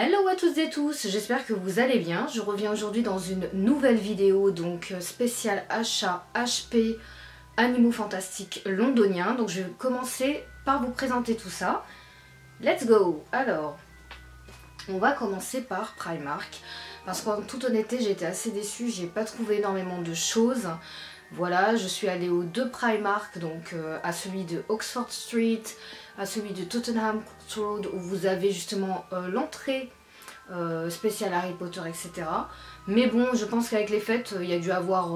Hello à toutes et tous, j'espère que vous allez bien. Je reviens aujourd'hui dans une nouvelle vidéo, donc spéciale achat HP Animaux Fantastiques londoniens. Donc je vais commencer par vous présenter tout ça. Let's go. Alors, on va commencer par Primark. Parce qu'en toute honnêteté, j'ai été assez déçue, j'ai pas trouvé énormément de choses. Voilà, je suis allée aux deux Primark, donc à celui de Oxford Street, à celui de Tottenham Court Road, où vous avez justement l'entrée spéciale Harry Potter, etc. Mais bon, je pense qu'avec les fêtes, il y a dû avoir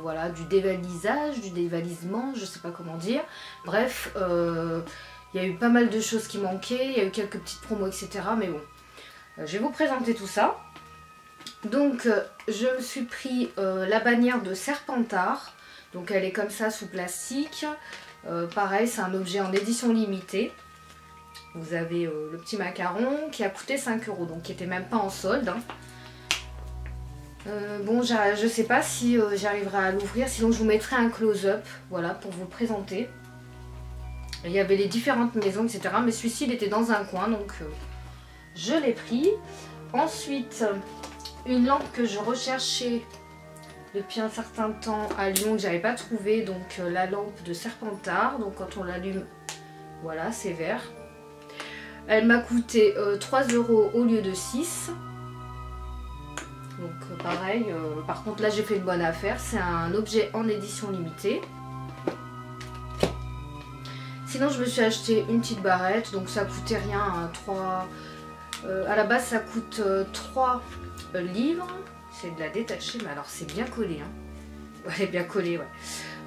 voilà, du dévalisage, du dévalisement, je sais pas comment dire. Bref, il y a eu pas mal de choses qui manquaient, il y a eu quelques petites promos, etc. Mais bon, je vais vous présenter tout ça. Donc, je me suis pris la bannière de Serpentard. Donc elle est comme ça sous plastique. Pareil, c'est un objet en édition limitée. Vous avez le petit macaron qui a coûté 5 €, donc qui était même pas en solde. Hein. Bon, je sais pas si j'arriverai à l'ouvrir, sinon je vous mettrai un close-up, voilà, pour vous le présenter. Il y avait les différentes maisons, etc. Mais celui-ci, il était dans un coin, donc je l'ai pris. Ensuite, une lampe que je recherchais depuis un certain temps à Lyon, que j'avais pas trouvé, donc la lampe de Serpentard. Donc quand on l'allume, voilà, c'est vert. Elle m'a coûté 3 € au lieu de 6. Donc pareil, par contre là j'ai fait une bonne affaire, c'est un objet en édition limitée. Sinon je me suis acheté une petite barrette, donc ça coûtait rien, hein, à la base ça coûte 3 livres. C'est de la détacher, mais alors c'est bien collé, hein. Ouais, bien collé, ouais.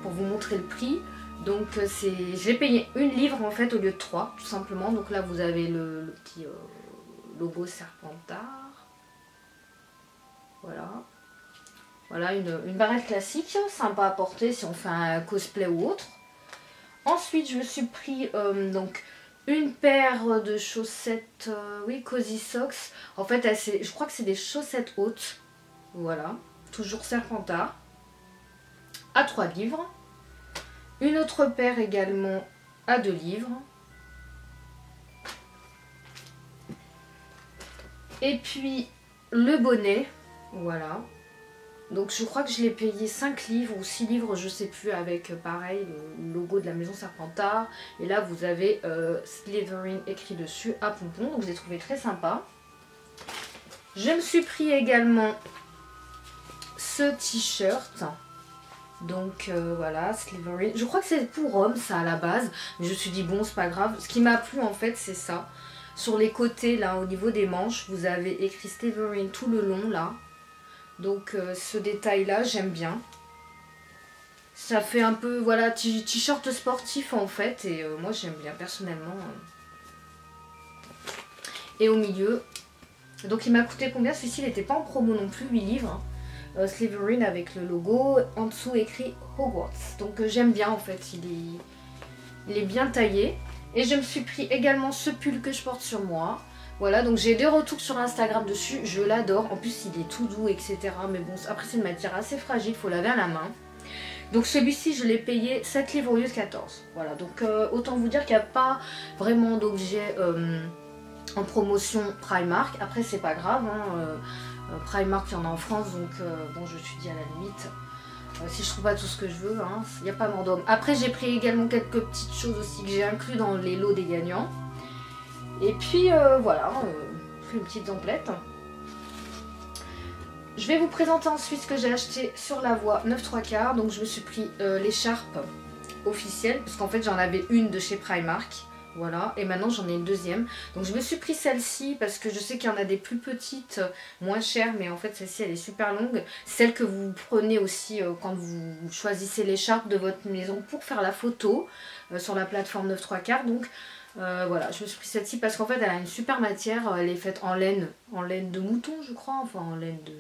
Pour vous montrer le prix. Donc j'ai payé 1 livre en fait au lieu de 3, tout simplement. Donc là vous avez le petit logo Serpentard. Voilà. Voilà une barrette classique, sympa à porter si on fait un cosplay ou autre. Ensuite je me suis pris donc une paire de chaussettes, oui, Cozy Socks. En fait je crois que c'est des chaussettes hautes. Voilà, toujours Serpentard, à 3 livres. Une autre paire également à 2 livres. Et puis le bonnet, voilà. Donc je crois que je l'ai payé 5 livres ou 6 livres, je sais plus, avec pareil le logo de la maison Serpentard. Et là vous avez Slytherin écrit dessus à pompon, donc je l'ai trouvé très sympa. Je me suis pris également ce t-shirt, donc voilà, Slytherin. Je crois que c'est pour hommes ça à la base, mais je me suis dit bon c'est pas grave. Ce qui m'a plu en fait c'est ça, sur les côtés là au niveau des manches vous avez écrit Slytherin tout le long là, donc ce détail là j'aime bien, ça fait un peu voilà t-shirt sportif en fait, et moi j'aime bien personnellement. Et au milieu, donc il m'a coûté combien celui-ci? Il n'était pas en promo non plus, 8 livres, hein. Slytherin avec le logo, en dessous écrit Hogwarts. Donc j'aime bien en fait, il est bien taillé. Et je me suis pris également ce pull que je porte sur moi. Voilà, donc j'ai des retours sur Instagram dessus, je l'adore. En plus il est tout doux, etc. Mais bon, après c'est une matière assez fragile, il faut laver à la main. Donc celui-ci je l'ai payé 7 livres au lieu de 14. Voilà, donc autant vous dire qu'il n'y a pas vraiment d'objet en promotion Primark. Après c'est pas grave, hein, Primark il y en a en France, donc bon je me suis dit à la limite, si je trouve pas tout ce que je veux, hein, il n'y a pas mort d'homme. Après j'ai pris également quelques petites choses aussi que j'ai inclus dans les lots des gagnants. Et puis voilà, je fais une petite template. Je vais vous présenter ensuite ce que j'ai acheté sur la voie 9/3. Donc je me suis pris l'écharpe officielle, parce qu'en fait j'en avais une de chez Primark. Voilà, et maintenant j'en ai une deuxième. Donc je me suis pris celle-ci parce que je sais qu'il y en a des plus petites, moins chères, mais en fait celle-ci elle est super longue. Celle que vous prenez aussi quand vous choisissez l'écharpe de votre maison pour faire la photo sur la plateforme 9/3. Donc voilà, je me suis pris celle-ci parce qu'en fait elle a une super matière, elle est faite en laine de mouton je crois, enfin en laine de...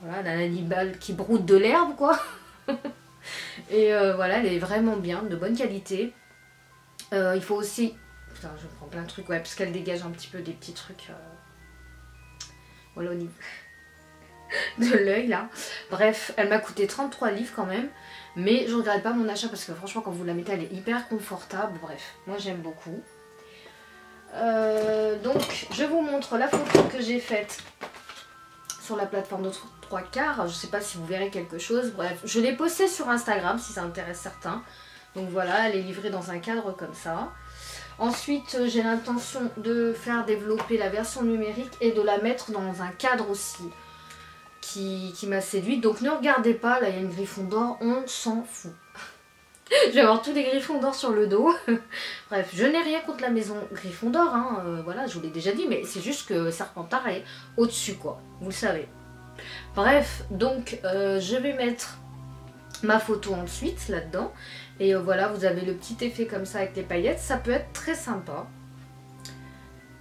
Voilà, d'un animal qui broute de l'herbe quoi. Et voilà, elle est vraiment bien, de bonne qualité. Il faut aussi... Putain, je prends plein de trucs, ouais, parce qu'elle dégage un petit peu des petits trucs... Voilà, au niveau de l'œil, là. Bref, elle m'a coûté 33 livres quand même. Mais je regrette pas mon achat, parce que franchement, quand vous la mettez, elle est hyper confortable. Bref, moi j'aime beaucoup. Donc je vous montre la photo que j'ai faite sur la plateforme de 3/4. Je sais pas si vous verrez quelque chose. Bref, je l'ai postée sur Instagram si ça intéresse certains. Donc voilà, elle est livrée dans un cadre comme ça. Ensuite, j'ai l'intention de faire développer la version numérique et de la mettre dans un cadre aussi qui m'a séduite. Donc ne regardez pas, là il y a une griffon d'or, on s'en fout. Je vais avoir tous les griffons d'or sur le dos. Bref, je n'ai rien contre la maison griffon d'or, hein. Voilà, je vous l'ai déjà dit, mais c'est juste que Serpentard est au-dessus, quoi. Vous le savez. Bref, donc je vais mettre ma photo ensuite là-dedans. Et voilà, vous avez le petit effet comme ça avec les paillettes. Ça peut être très sympa.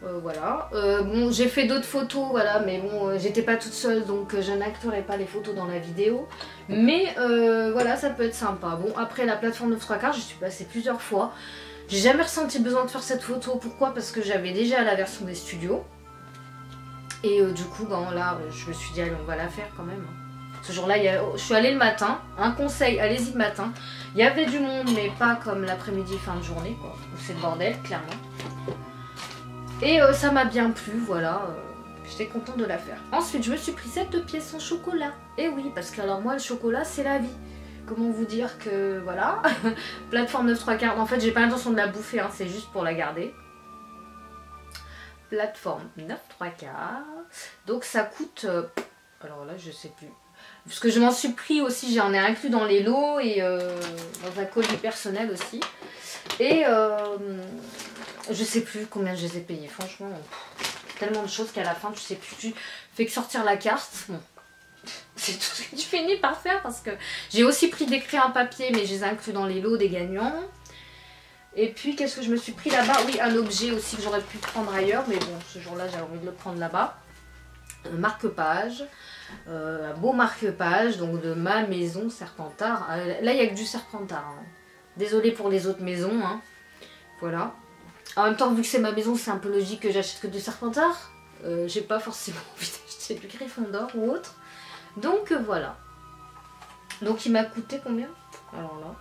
Voilà. Bon, j'ai fait d'autres photos, voilà, mais bon, j'étais pas toute seule, donc je n'inclurai pas les photos dans la vidéo. Mais voilà, ça peut être sympa. Bon, après la plateforme 9/4, je suis passée plusieurs fois. J'ai jamais ressenti besoin de faire cette photo. Pourquoi? Parce que j'avais déjà la version des studios. Et du coup, ben, là, je me suis dit, allez, on va la faire quand même. Ce jour-là, je suis allée le matin. Un conseil, allez-y le matin. Il y avait du monde, mais pas comme l'après-midi, fin de journée, quoi. C'est le bordel, clairement. Et ça m'a bien plu, voilà. J'étais contente de la faire. Ensuite, je me suis pris cette pièce en chocolat. Et oui, parce que alors moi, le chocolat, c'est la vie. Comment vous dire que, voilà. Plateforme 9/4. En fait, j'ai pas l'intention de la bouffer, hein, c'est juste pour la garder. Plateforme 9/4. Donc ça coûte... alors là, je sais plus. Parce que je m'en suis pris aussi, j'en ai inclus dans les lots et dans un colis personnel aussi. Et je sais plus combien je les ai payés, franchement. Tellement de choses qu'à la fin, tu sais plus. Tu fais que sortir la carte. Bon. C'est tout ce que tu finis par faire parce que j'ai aussi pris des crayons en papier, mais je les ai inclus dans les lots des gagnants. Et puis, qu'est-ce que je me suis pris là-bas? Oui, un objet aussi que j'aurais pu prendre ailleurs, mais bon, ce jour-là, j'avais envie de le prendre là-bas. Un marque-page. Un beau marque-page donc de ma maison Serpentard. Là il n'y a que du Serpentard, hein. Désolée pour les autres maisons, hein. Voilà. En même temps, vu que c'est ma maison, c'est un peu logique que j'achète que du Serpentard. J'ai pas forcément envie d'acheter du Gryffondor ou autre. Donc voilà. Donc il m'a coûté combien? Alors là,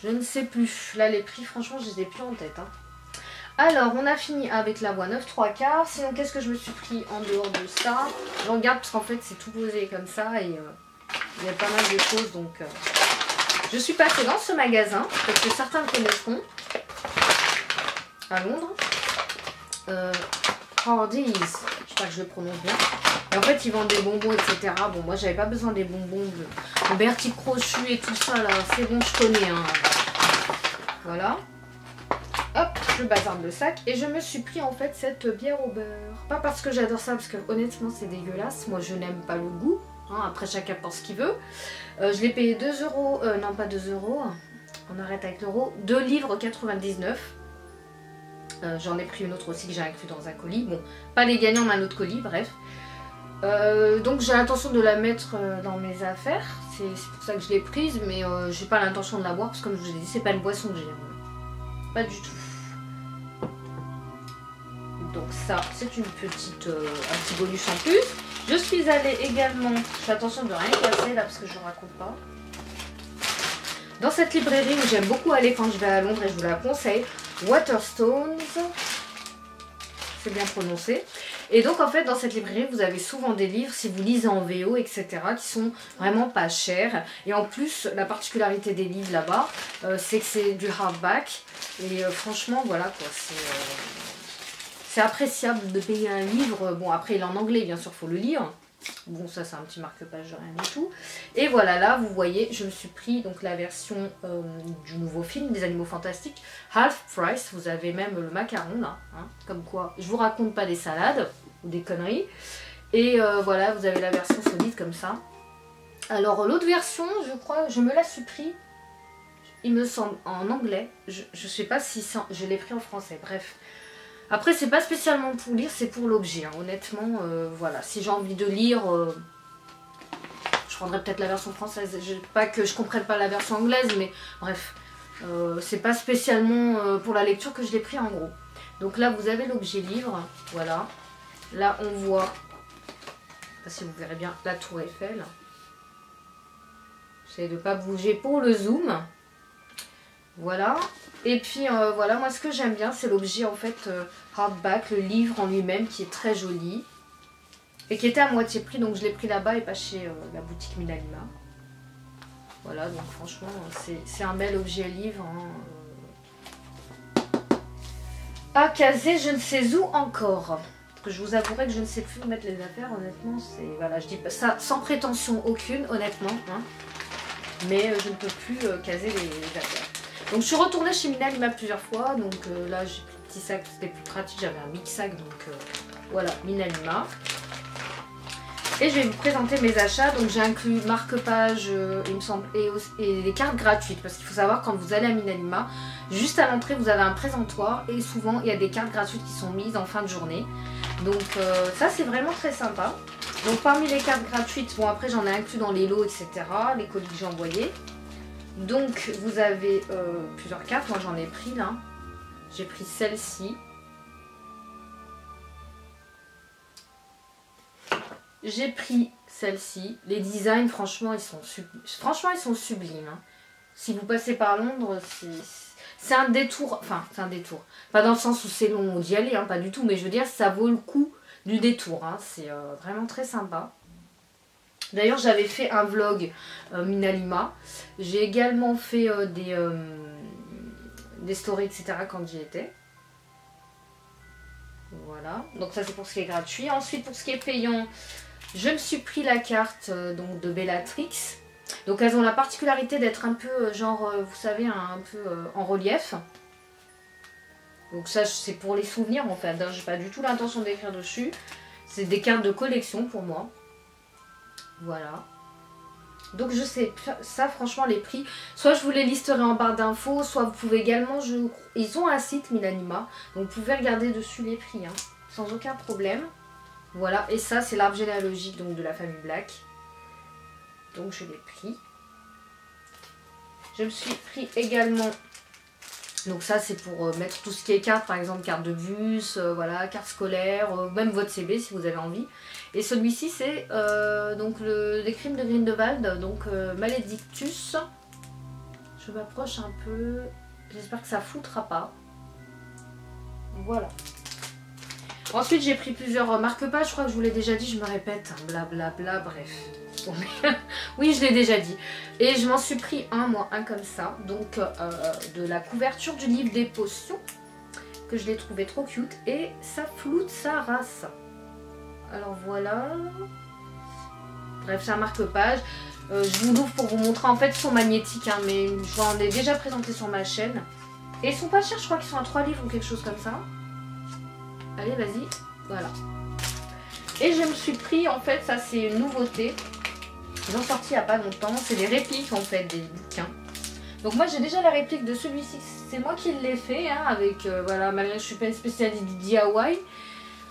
je ne sais plus. Là les prix, franchement, je les ai plus en tête, hein. Alors, on a fini avec la voie 9/3. Sinon, qu'est-ce que je me suis pris en dehors de ça? J'en garde parce qu'en fait, c'est tout posé comme ça et il y a pas mal de choses. Donc, je suis passée dans ce magasin, parce que certains le connaîtront, à Londres. Hardee's, j'espère que je le prononce bien. Et en fait, ils vendent des bonbons, etc. Bon, moi, j'avais pas besoin des bonbons de Bertie Crochu et tout ça, là. C'est bon, je connais, hein. Voilà. Hop, je bazarde le sac et je me suis pris en fait cette bière au beurre. Pas parce que j'adore ça, parce que honnêtement c'est dégueulasse. Moi je n'aime pas le goût. Hein, après chacun pense ce qu'il veut. Je l'ai payé 2 euros, non pas 2 euros, on arrête avec l'euro, 2 livres 99. J'en ai pris une autre aussi que j'ai inclus dans un colis. Bon, pas les gagnants mais un autre colis, bref. Donc j'ai l'intention de la mettre dans mes affaires. C'est pour ça que je l'ai prise, mais j'ai pas l'intention de la boire parce que comme je vous ai dit, c'est pas une boisson que j'aime. Pas du tout. Donc ça, c'est une petite, un petit bonus en plus. Je suis allée également, je fais attention de rien casser là parce que je ne raconte pas. Dans cette librairie où j'aime beaucoup aller quand je vais à Londres et je vous la conseille, Waterstones, c'est bien prononcé. Et donc en fait dans cette librairie vous avez souvent des livres si vous lisez en VO etc qui sont vraiment pas chers. Et en plus la particularité des livres là-bas c'est que c'est du hardback. Et franchement voilà quoi, c'est appréciable de payer un livre. Bon après il est en anglais bien sûr, faut le lire. Bon ça c'est un petit marque-page de rien du tout. Et voilà là vous voyez je me suis pris donc la version du nouveau film des Animaux Fantastiques Half Price. Vous avez même le macaron là, hein, comme quoi je vous raconte pas des salades ou des conneries. Et voilà vous avez la version solide comme ça. Alors l'autre version je crois je me la suis pris il me semble en anglais. Je sais pas si je l'ai pris en français, bref. Après c'est pas spécialement pour lire, c'est pour l'objet, hein. Honnêtement, voilà, si j'ai envie de lire, je prendrais peut-être la version française. Pas que je comprenne pas la version anglaise, mais bref, c'est pas spécialement pour la lecture que je l'ai pris en gros. Donc là vous avez l'objet livre, voilà. Là on voit, je sais pas si vous verrez bien, la tour Eiffel. J'essaie de pas bouger pour le zoom. Voilà. Et puis voilà, moi ce que j'aime bien, c'est l'objet en fait hardback, le livre en lui-même qui est très joli. Et qui était à moitié prix, donc je l'ai pris là-bas et pas chez la boutique Minalima. Voilà, donc franchement, c'est un bel objet livre. Hein. À caser, je ne sais où encore. Parce que je vous avouerai que je ne sais plus où mettre les affaires, honnêtement. Voilà, je dis ça sans prétention aucune, honnêtement. Hein. Mais je ne peux plus caser les affaires. Donc je suis retournée chez Minalima plusieurs fois. Donc là, j'ai pris le petit sac, c'était plus pratique. J'avais un big sac, donc voilà, Minalima. Et je vais vous présenter mes achats. Donc j'ai inclus marque-page, il me semble, et les cartes gratuites. Parce qu'il faut savoir, quand vous allez à Minalima, juste à l'entrée, vous avez un présentoir. Et souvent, il y a des cartes gratuites qui sont mises en fin de journée. Donc ça, c'est vraiment très sympa. Donc parmi les cartes gratuites, bon après j'en ai inclus dans les lots, etc. Les colis que j'ai envoyés. Donc vous avez plusieurs cartes. Moi j'en ai pris là. J'ai pris celle-ci. J'ai pris celle-ci. Les designs, franchement, ils sont sublimes. Hein. Si vous passez par Londres, c'est un détour. Enfin, c'est un détour. Pas dans le sens où c'est long d'y aller, hein, pas du tout. Mais je veux dire, ça vaut le coup du détour. Hein. C'est vraiment très sympa. D'ailleurs, j'avais fait un vlog Minalima. J'ai également fait des stories, etc. quand j'y étais. Voilà. Donc ça, c'est pour ce qui est gratuit. Ensuite, pour ce qui est payant... Je me suis pris la carte donc de Bellatrix. Donc elles ont la particularité d'être un peu genre, vous savez, un peu en relief. Donc ça c'est pour les souvenirs en fait. J'ai pas du tout l'intention d'écrire dessus. C'est des cartes de collection pour moi. Voilà. Donc je sais, ça franchement les prix, soit je vous les listerai en barre d'infos, soit vous pouvez également, ils ont un site Minalima. Donc vous pouvez regarder dessus les prix, hein, sans aucun problème. Voilà, et ça c'est l'arbre généalogique donc de la famille Black. Donc je l'ai pris. Je me suis pris également, donc ça c'est pour mettre tout ce qui est carte, par exemple carte de bus, voilà, carte scolaire, même votre CB si vous avez envie. Et celui-ci c'est donc les crimes de Grindelwald, donc Maledictus. Je m'approche un peu, j'espère que ça foutra pas. Voilà. Ensuite, j'ai pris plusieurs marque-pages. Je crois que je vous l'ai déjà dit, je me répète. Blablabla, bref. Oui, je l'ai déjà dit. Et je m'en suis pris un comme ça. Donc, de la couverture du livre des potions. Que je l'ai trouvé trop cute. Et ça floute sa race. Alors, voilà. Bref, c'est un marque-page. Je vous l'ouvre pour vous montrer. En fait, ils sont magnétiques. Hein, mais je vous en ai déjà présenté sur ma chaîne. Et ils sont pas chers. Je crois qu'ils sont à 3 livres ou quelque chose comme ça. Allez, vas-y, voilà. Et je me suis pris, en fait, ça c'est une nouveauté. Ils ont sorti il n'y a pas longtemps. C'est des répliques, en fait, des bouquins. Donc moi, j'ai déjà la réplique de celui-ci. C'est moi qui l'ai fait, hein, avec, voilà, malgré que je suis pas une spécialiste du DIY.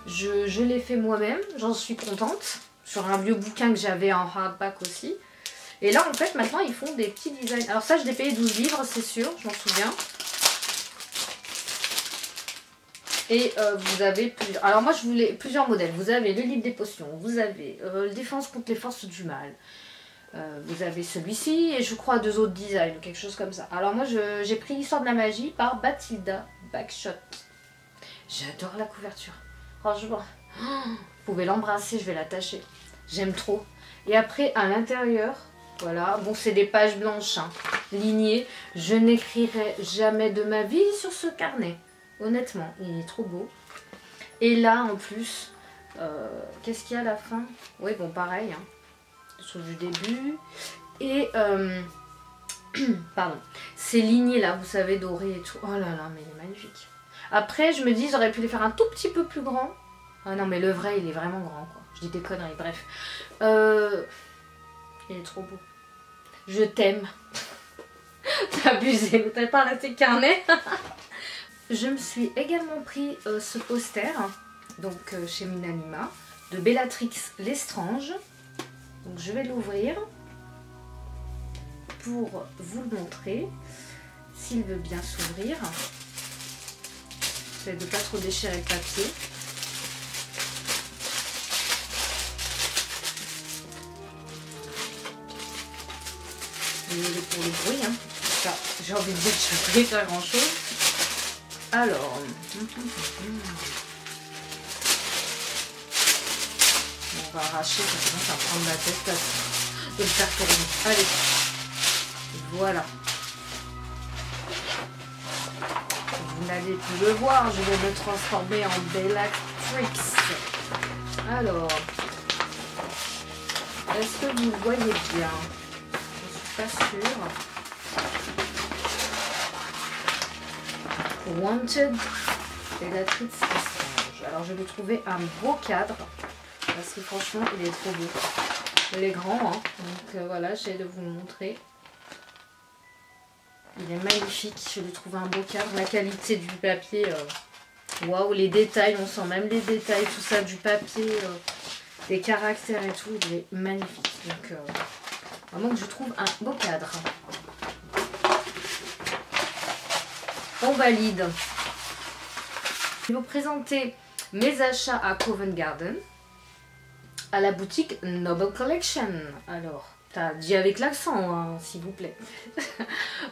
Je l'ai fait moi-même, j'en suis contente. Sur un vieux bouquin que j'avais en hardback aussi. Et là, en fait, maintenant, ils font des petits designs. Alors ça, je l'ai payé 12 livres, c'est sûr, je m'en souviens. Et vous avez plusieurs... Alors moi je voulais plusieurs modèles. Vous avez le livre des potions, vous avez défense contre les forces du mal. Vous avez celui-ci et je crois 2 autres designs, quelque chose comme ça. Alors moi j'ai pris l'histoire de la magie par Bathilda Bagshot. J'adore la couverture. Franchement, vous pouvez l'embrasser, je vais l'attacher. J'aime trop. Et après à l'intérieur, voilà, bon c'est des pages blanches, hein, lignées. Je n'écrirai jamais de ma vie sur ce carnet. Honnêtement, il est trop beau. Et là, en plus, qu'est-ce qu'il y a à la fin? Oui, bon, pareil. Hein, sur du début. Et, pardon, ces lignées là, vous savez, dorées et tout. Oh là là, mais il est magnifique. Après, je me dis, j'aurais pu les faire un tout petit peu plus grand. Ah non, mais le vrai, il est vraiment grand, quoi. Je dis des conneries, bref. Il est trop beau. Je t'aime. T'as abusé, vous t'avez pas arrêté le carnet. Je me suis également pris ce poster, donc chez Minalima, de Bellatrix Lestrange. Donc je vais l'ouvrir pour vous le montrer, s'il veut bien s'ouvrir. J'essaie de ne pas trop déchirer le papier. Désolée pour le bruit, hein. ça, j'ai envie de dire que je ne peux pas faire grand chose. Alors, on va arracher parce que sinon ça va prendre la tête de le faire tourner. Allez, voilà. Vous n'allez plus le voir, je vais me transformer en Bellatrix. Alors, est-ce que vous voyez bien? Je ne suis pas sûre. Wanted Bellatrix Lestrange. Alors je vais trouver un beau cadre parce que franchement il est trop beau. Il est grand, hein. Donc voilà, j'essaie de vous le montrer. Il est magnifique, je vais trouver un beau cadre. La qualité du papier, waouh, les détails, on sent même les détails, tout ça, du papier, des caractères et tout, il est magnifique. Donc vraiment que je trouve un beau cadre. On valide. Je vais vous présenter mes achats à Covent Garden, à la boutique Noble Collection. Alors, t'as dit avec l'accent, hein, s'il vous plaît.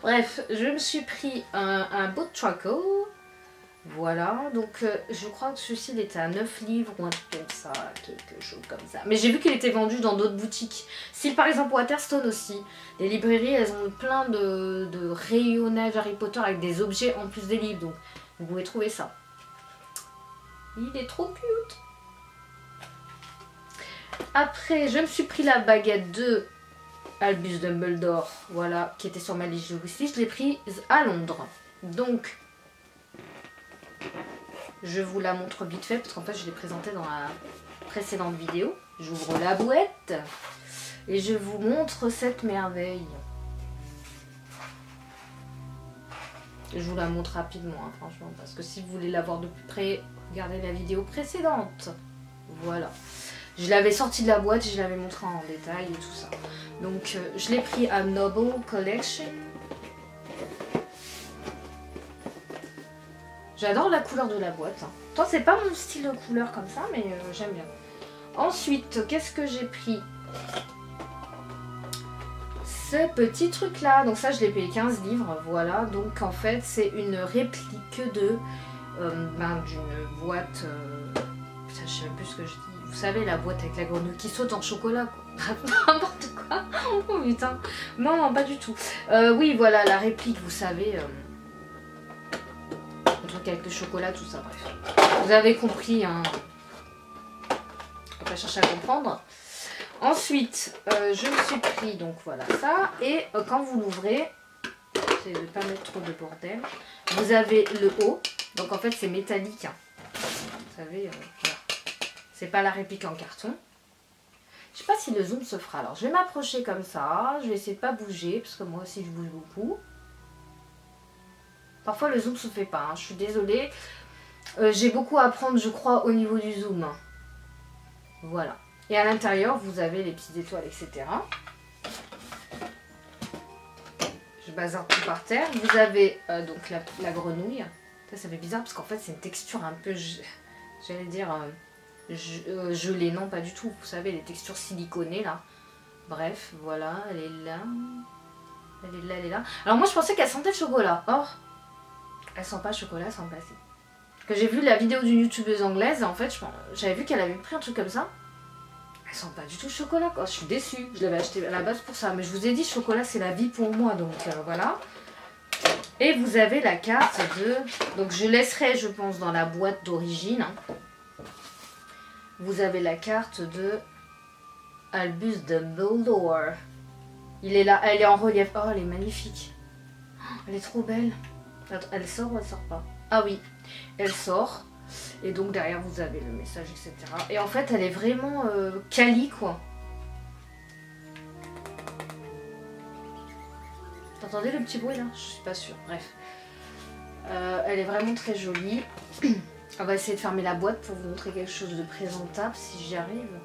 Bref, je me suis pris un beau truckle. Voilà, donc je crois que celui-ci il était à 9 livres ou un truc comme ça, quelque chose comme ça. Mais j'ai vu qu'il était vendu dans d'autres boutiques. Si par exemple Waterstone aussi, les librairies elles ont plein de rayonnages Harry Potter avec des objets en plus des livres. Donc vous pouvez trouver ça. Il est trop cute. Après je me suis pris la baguette de Albus Dumbledore, voilà, qui était sur ma liste aussi. Je l'ai prise à Londres. Donc je vous la montre vite fait parce qu'en fait je l'ai présentée dans la précédente vidéo. J'ouvre la boîte et je vous montre cette merveille. Je vous la montre rapidement, hein, franchement, parce que si vous voulez la voir de plus près, regardez la vidéo précédente. Voilà. Je l'avais sortie de la boîte et je l'avais montré en détail et tout ça. Donc je l'ai pris à Noble Collection. J'adore la couleur de la boîte. Toi, c'est pas mon style de couleur comme ça, mais j'aime bien. Ensuite, qu'est-ce que j'ai pris? Ce petit truc là. Donc ça, je l'ai payé 15 livres. Voilà. Donc en fait, c'est une réplique de d'une boîte... Putain, je sais même plus ce que je dis. Vous savez, la boîte avec la grenouille qui saute en chocolat, quoi. N'importe quoi. Oh putain. Non, non, pas du tout. Oui, voilà, la réplique, vous savez... avec le chocolat, tout ça, bref. Vous avez compris, hein. On va chercher à comprendre. Ensuite, je me suis pris, donc voilà ça. Et quand vous l'ouvrez, j'essaie de ne pas mettre trop de bordel. Vous avez le haut. Donc en fait, c'est métallique. Hein. Vous savez, voilà. C'est pas la réplique en carton. Je sais pas si le zoom se fera. Alors, je vais m'approcher comme ça. Je vais essayer de pas bouger, parce que moi aussi, je bouge beaucoup. Parfois le zoom se fait pas, hein. Je suis désolée. J'ai beaucoup à apprendre je crois au niveau du zoom. Voilà. Et à l'intérieur vous avez les petites étoiles etc. Je bazarde tout par terre. Vous avez donc la grenouille. Ça fait bizarre parce qu'en fait c'est une texture un peu, j'allais dire gelée. Non pas du tout. Vous savez les textures siliconées là. Bref voilà elle est là. Elle est là, elle est là. Alors moi je pensais qu'elle sentait le chocolat. Or elle sent pas chocolat, elle sent glacé. Que j'ai vu la vidéo d'une youtubeuse anglaise et en fait j'avais vu qu'elle avait pris un truc comme ça. Elle sent pas du tout chocolat quoi, je suis déçue. Je l'avais acheté à la base pour ça. Mais je vous ai dit chocolat c'est la vie pour moi donc voilà. Et vous avez la carte de... Donc je laisserai je pense dans la boîte d'origine. Hein. Vous avez la carte de Albus Dumbledore. Il est là, elle est en relief. Oh elle est magnifique. Elle est trop belle. Elle sort ou elle sort pas? Ah oui, elle sort. Et donc derrière vous avez le message, etc. Et en fait elle est vraiment quali quoi. T'entendez le petit bruit là? Je suis pas sûre, bref. Elle est vraiment très jolie. On va essayer de fermer la boîte pour vous montrer quelque chose de présentable si j'y arrive.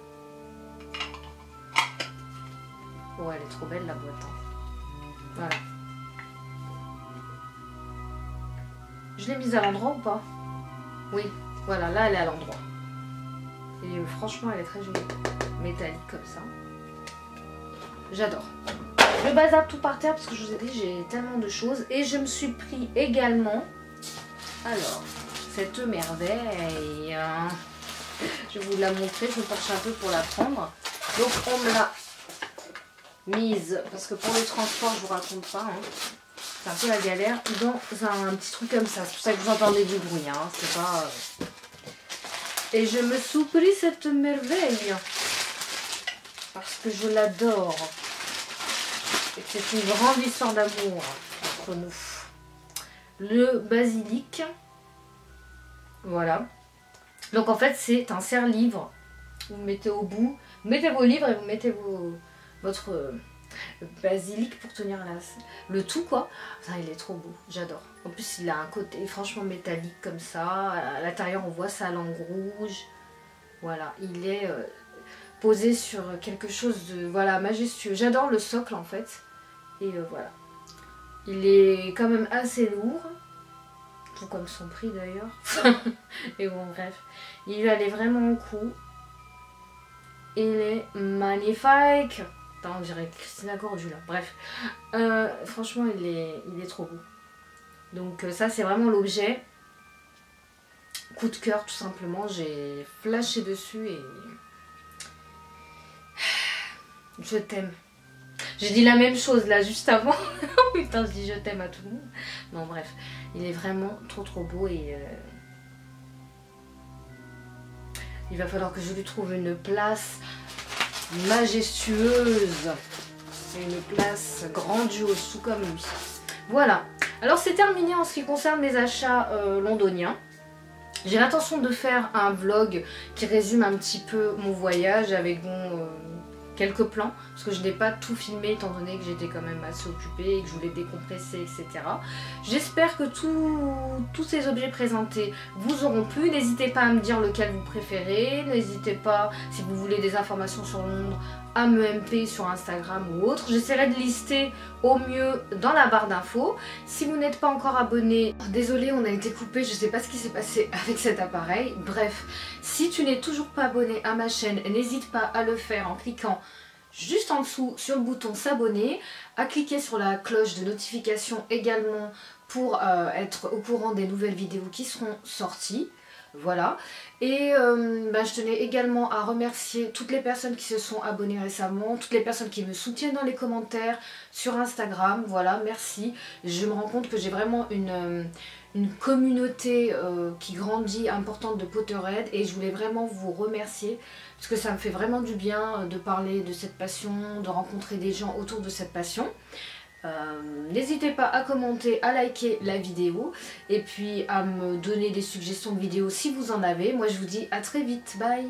Oh elle est trop belle la boîte. Hein. Voilà. Je l'ai mise à l'endroit ou pas? Oui, voilà, là elle est à l'endroit. Et franchement elle est très jolie. Métallique comme ça. J'adore. Je bazarde tout par terre parce que je vous ai dit j'ai tellement de choses. Et je me suis pris également, alors, cette merveille. Je vais vous la montrer, je me penche un peu pour la prendre. Donc on me l'a mise, parce que pour le transport je vous raconte pas, hein. C'est un peu la galère, dans un petit truc comme ça. C'est pour ça que vous entendez du bruit, hein. C'est pas... Et je me suis pris cette merveille parce que je l'adore et que c'est une grande histoire d'amour entre nous. Le basilic, voilà. Donc en fait c'est un serre-livre. Vous mettez au bout, vous mettez vos livres et vous mettez votre basilic pour tenir le tout quoi. Enfin, il est trop beau, j'adore. En plus il a un côté franchement métallique comme ça. À l'intérieur on voit sa langue rouge. Voilà, il est posé sur quelque chose de voilà majestueux. J'adore le socle en fait. Et voilà. Il est quand même assez lourd. Tout comme son prix d'ailleurs. Et bon bref. Il lui allait vraiment au cou. Il est magnifique. Attends, on dirait Christina Cordula. Bref. Franchement il est trop beau. Donc ça c'est vraiment l'objet. Coup de cœur tout simplement. J'ai flashé dessus et... Je t'aime. J'ai dit la même chose là juste avant. Putain, je dis je t'aime à tout le monde. Non bref, il est vraiment trop beau et il va falloir que je lui trouve une place majestueuse. C'est une place grandiose, tout comme lui. Voilà. Alors c'est terminé en ce qui concerne mes achats londoniens. J'ai l'intention de faire un vlog qui résume un petit peu mon voyage avec quelques plans, parce que je n'ai pas tout filmé étant donné que j'étais quand même assez occupée et que je voulais décompresser, etc. J'espère que tous ces objets présentés vous auront plu. N'hésitez pas à me dire lequel vous préférez. N'hésitez pas, si vous voulez des informations sur Londres, à me MP sur Instagram ou autre. J'essaierai de lister au mieux dans la barre d'infos. Si vous n'êtes pas encore abonné, désolé, on a été coupé, je sais pas ce qui s'est passé avec cet appareil. Bref, si tu n'es toujours pas abonné à ma chaîne, n'hésite pas à le faire en cliquant juste en dessous sur le bouton s'abonner, à cliquer sur la cloche de notification également pour être au courant des nouvelles vidéos qui seront sorties. Voilà, et je tenais également à remercier toutes les personnes qui se sont abonnées récemment, toutes les personnes qui me soutiennent dans les commentaires sur Instagram. Voilà, merci. Je me rends compte que j'ai vraiment une communauté qui grandit, importante de Potterhead, et je voulais vraiment vous remercier parce que ça me fait vraiment du bien de parler de cette passion, de rencontrer des gens autour de cette passion. N'hésitez pas à commenter, à liker la vidéo et puis à me donner des suggestions de vidéos si vous en avez. Moi je vous dis à très vite, bye.